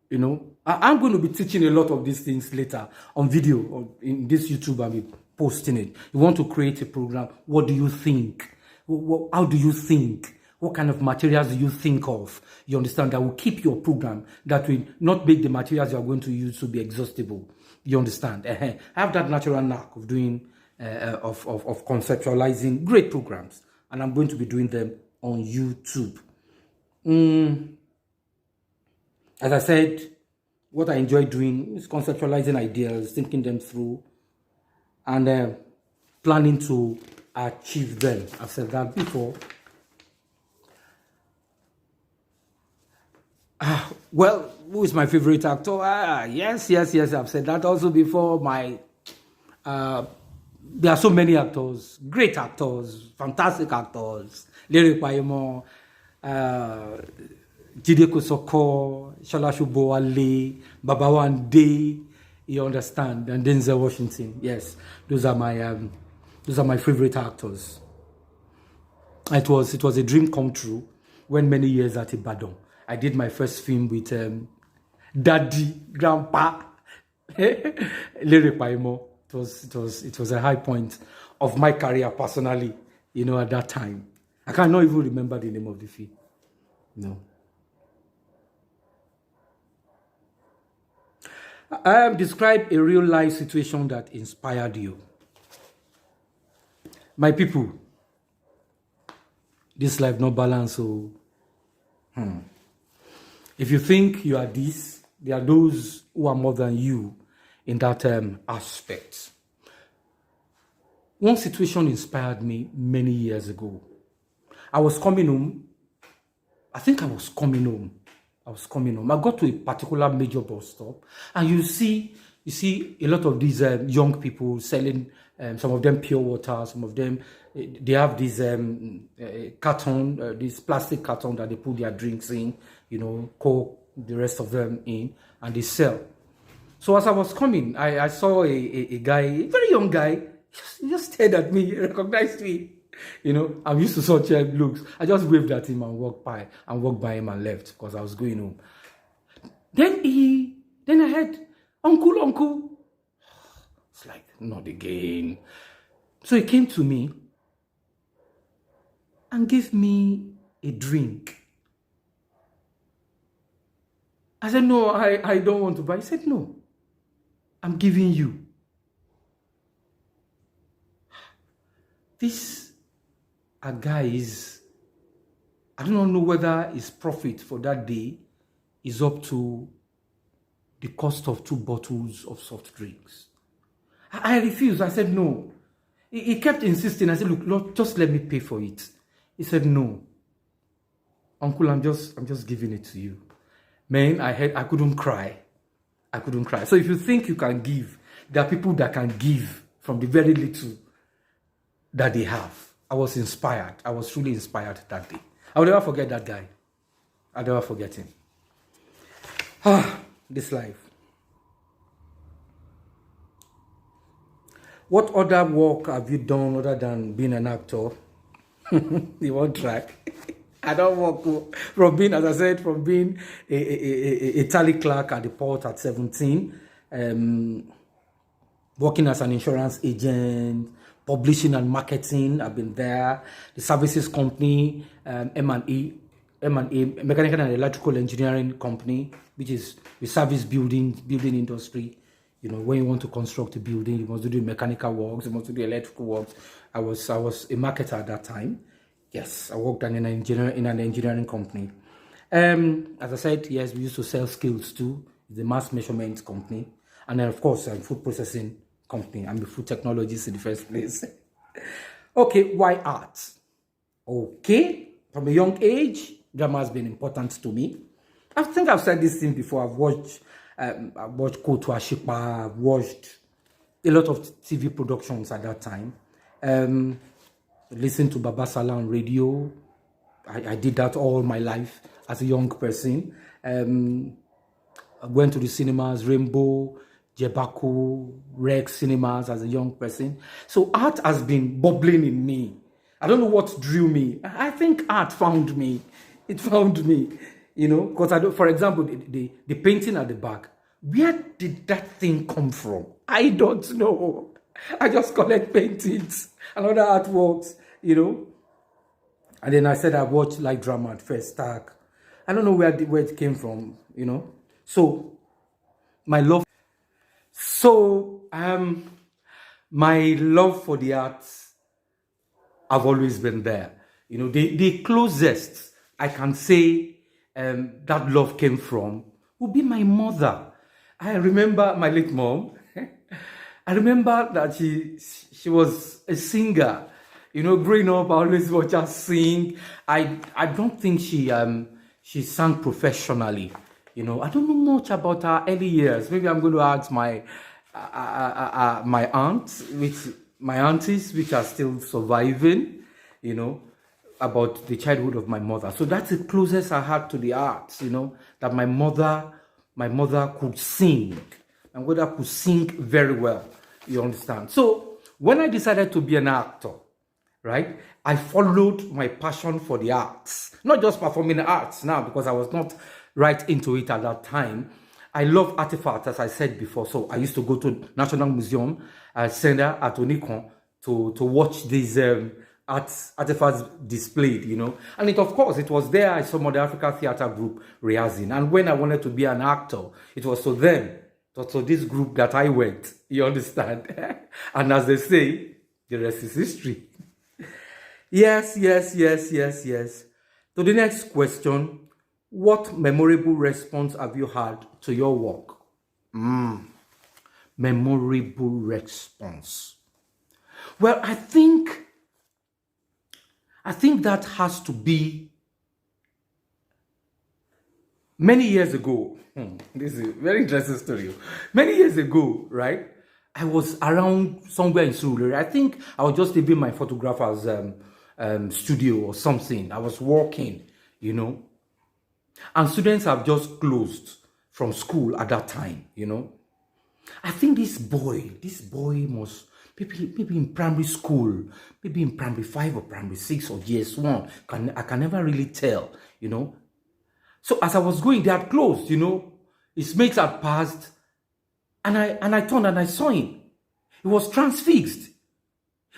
You know, I'm going to be teaching a lot of these things later on video or in this YouTube. I'll be posting it. You want to create a program? What do you think? How do you think? What kind of materials do you think of? You understand? That will keep your program, that will not make the materials you are going to use to be exhaustible. You understand? I have that natural knack of doing, of conceptualizing great programs, and I'm going to be doing them on YouTube. As I said, what I enjoy doing is conceptualizing ideas, thinking them through, and planning to achieve them. I've said that before. Well, who is my favorite actor? Yes, I've said that also before. There are so many actors, great actors, fantastic actors. Lyric Bayemo, Jide Kosoko, Shola Shubowale, Babawande, you understand, and Denzel Washington. Yes, those are my favorite actors. It was a dream come true when many years at Ibadan I did my first film with Daddy, Grandpa, Lyric Bayemo. It was a high point of my career personally, you know, at that time. I cannot even remember the name of the film. No. Describe a real life situation that inspired you. My people, this life no balance. So, if you think you are this, there are those who are more than you in that aspect. One situation inspired me many years ago. I was coming home. I think I was coming home. I got to a particular major bus stop, and you see a lot of these young people selling, some of them pure water, some of them, they have this carton, this plastic carton that they put their drinks in, you know, Coke, the rest of them in, and they sell. So as I was coming, I saw a guy, a very young guy. He just stared at me, recognized me. You know, I'm used to such looks. I just waved at him and walked by him and left because I was going home. Then I heard, Uncle. It's like, not again. So he came to me and gave me a drink. I said, no, I don't want to buy. He said, no, I'm giving you. This a guy is, I do not know whether his profit for that day is up to the cost of 2 bottles of soft drinks. I refused. I said, no. He kept insisting. I said, look, Lord, just let me pay for it. He said, no. Uncle, I'm just giving it to you. Man, I couldn't cry. So if you think you can give, there are people that can give from the very little that they have. I was inspired. I was truly inspired that day. I will never forget that guy. I'll never forget him. This life. What other work have you done other than being an actor? You won't track. I don't work from being, as I said, from being a tally clerk at the port at 17, working as an insurance agent, publishing and marketing. I've been there. The services company, M&E, mechanical and electrical engineering company, which is the service building industry. You know, when you want to construct a building, you must do the mechanical works, you must do the electrical works. I was a marketer at that time. Yes, I worked in an engineering company. As I said, yes, we used to sell skills too. It's a mass measurement company. And then, of course, food processing company. I'm the food technologist in the first place. Okay, why art? Okay, from a young age, drama has been important to me. I think I've said this thing before. I've watched Kotu Ashipa, I've watched a lot of TV productions at that time. Listened to Baba Salah on radio. I did that all my life as a young person. I went to the cinemas, Rainbow, Jebaku, Rex cinemas as a young person. So art has been bubbling in me. I don't know what drew me. I think art found me. It found me, you know, because for example, the painting at the back, where did that thing come from? I don't know. I just collect paintings and other artworks, you know. And then I said I watched like drama at first start. I don't know where it came from, you know. So my love for the arts have always been there. You know, the closest I can say that love came from would be my mother. I remember my late mom. I remember that she was a singer. You know, growing up, I always watched her sing. I don't think she sang professionally. You know, I don't know much about her early years. Maybe I'm going to ask my aunties, which are still surviving, you know, about the childhood of my mother. So that's the closest I had to the arts, you know, that my mother could sing. My mother could sing very well, you understand? So when I decided to be an actor, right, I followed my passion for the arts, not just performing arts now, because I was not right into it at that time. I love artifacts, as I said before. So I used to go to National Museum Center at Onikon to watch these artifacts displayed, you know. And of course, it was there I saw Mother Africa Theatre Group rehearsing. And when I wanted to be an actor, it was to them, it was to this group that I went, you understand? And as they say, the rest is history. Yes. To the next question, what memorable response have you had to your work? Memorable response. Well, I think that has to be many years ago. This is a very interesting story. Many years ago, right? I was around somewhere in Surulere. I think I was just leaving my photographer's studio or something. I was working, you know. And students have just closed from school at that time, you know. I think this boy must maybe in primary school, maybe in primary 5 or primary 6 or GS1. I can never really tell, you know. So as I was going, they had closed, you know. His mates had passed, and I turned and I saw him. He was transfixed.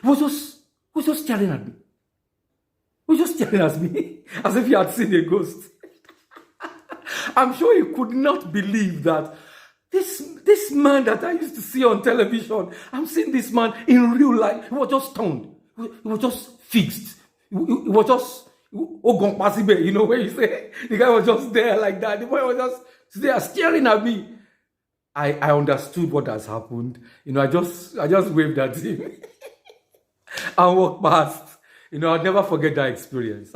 He was just staring at me. He was just staring at me as if he had seen a ghost. I'm sure he could not believe that this man that I used to see on television, I'm seeing this man in real life. He was just stunned. He was just fixed. He was just, you know, where you say, the guy was just there like that. The boy was just there staring at me. I understood what has happened. You know, I just waved at him and walked past. You know, I'll never forget that experience.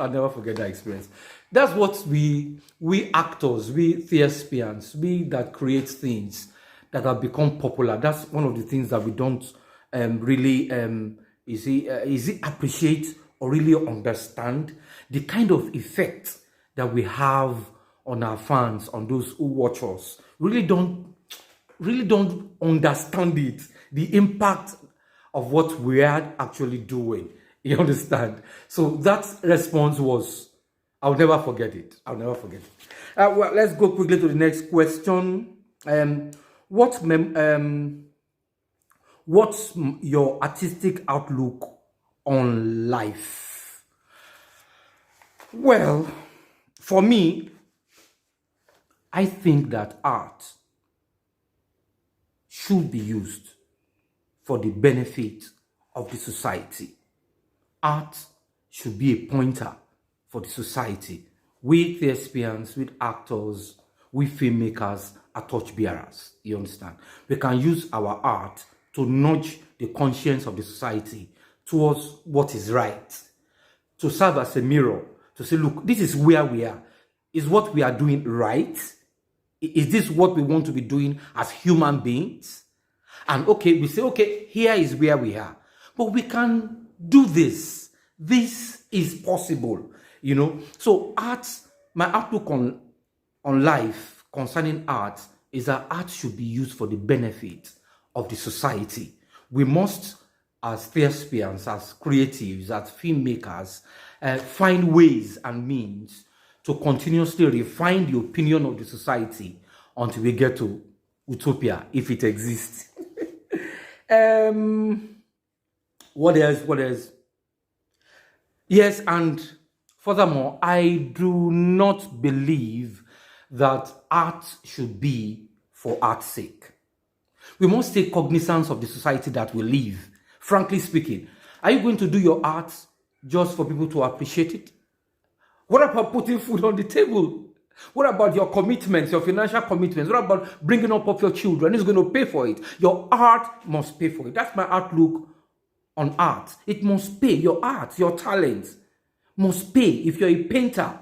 That's what we actors, we thespians, we that create things that have become popular. That's one of the things that we don't really appreciate or really understand the kind of effect that we have on our fans, on those who watch us. Really don't understand it, the impact of what we are actually doing. You understand? So that response was, I'll never forget it. Well, let's go quickly to the next question. What's your artistic outlook on life? Well, for me, I think that art should be used for the benefit of the society. Art should be a pointer for the society. We thespians, with actors, we filmmakers are torchbearers. You understand? We can use our art to nudge the conscience of the society towards what is right, to serve as a mirror, to say, look, this is where we are. Is what we are doing right? Is this what we want to be doing as human beings? And okay, we say, okay, here is where we are. But we can do this. This is possible, you know. So art, my outlook on life concerning art is that art should be used for the benefit of the society. We must, as thespians, as creatives, as filmmakers, find ways and means to continuously refine the opinion of the society until we get to utopia, if it exists. What else? Yes, and furthermore, I do not believe that art should be for art's sake. We must take cognizance of the society that we live. Frankly speaking, are you going to do your art just for people to appreciate it? What about putting food on the table? What about your commitments, your financial commitments? What about bringing up of your children? Who's going to pay for it? Your art must pay for it. That's my outlook on art. It must pay. Your art, your talent must pay. If you're a painter,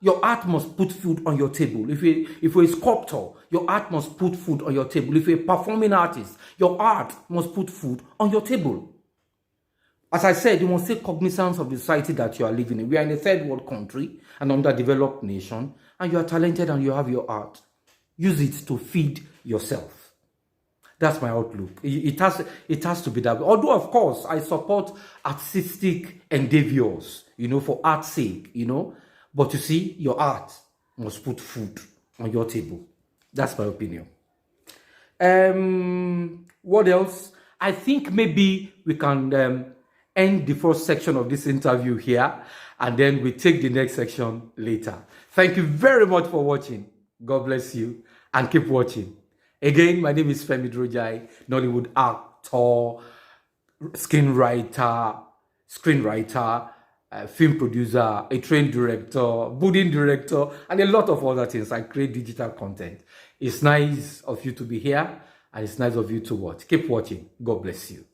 your art must put food on your table. If you're a sculptor, your art must put food on your table. If you're a performing artist, your art must put food on your table. As I said, you must take cognizance of the society that you are living in. We are in a third world country, an underdeveloped nation, and you are talented and you have your art. Use it to feed yourself. That's my outlook. It has to be that way. Although, of course, I support artistic endeavors, you know, for art's sake, you know. But you see, your art must put food on your table. That's my opinion. What else? I think maybe we can end the first section of this interview here, and then we take the next section later. Thank you very much for watching. God bless you, and keep watching. Again, my name is Femi Durojaiye, Nollywood actor, screenwriter, film producer, a trained director, budding director, and a lot of other things. I create digital content. It's nice of you to be here, and it's nice of you to watch. Keep watching. God bless you.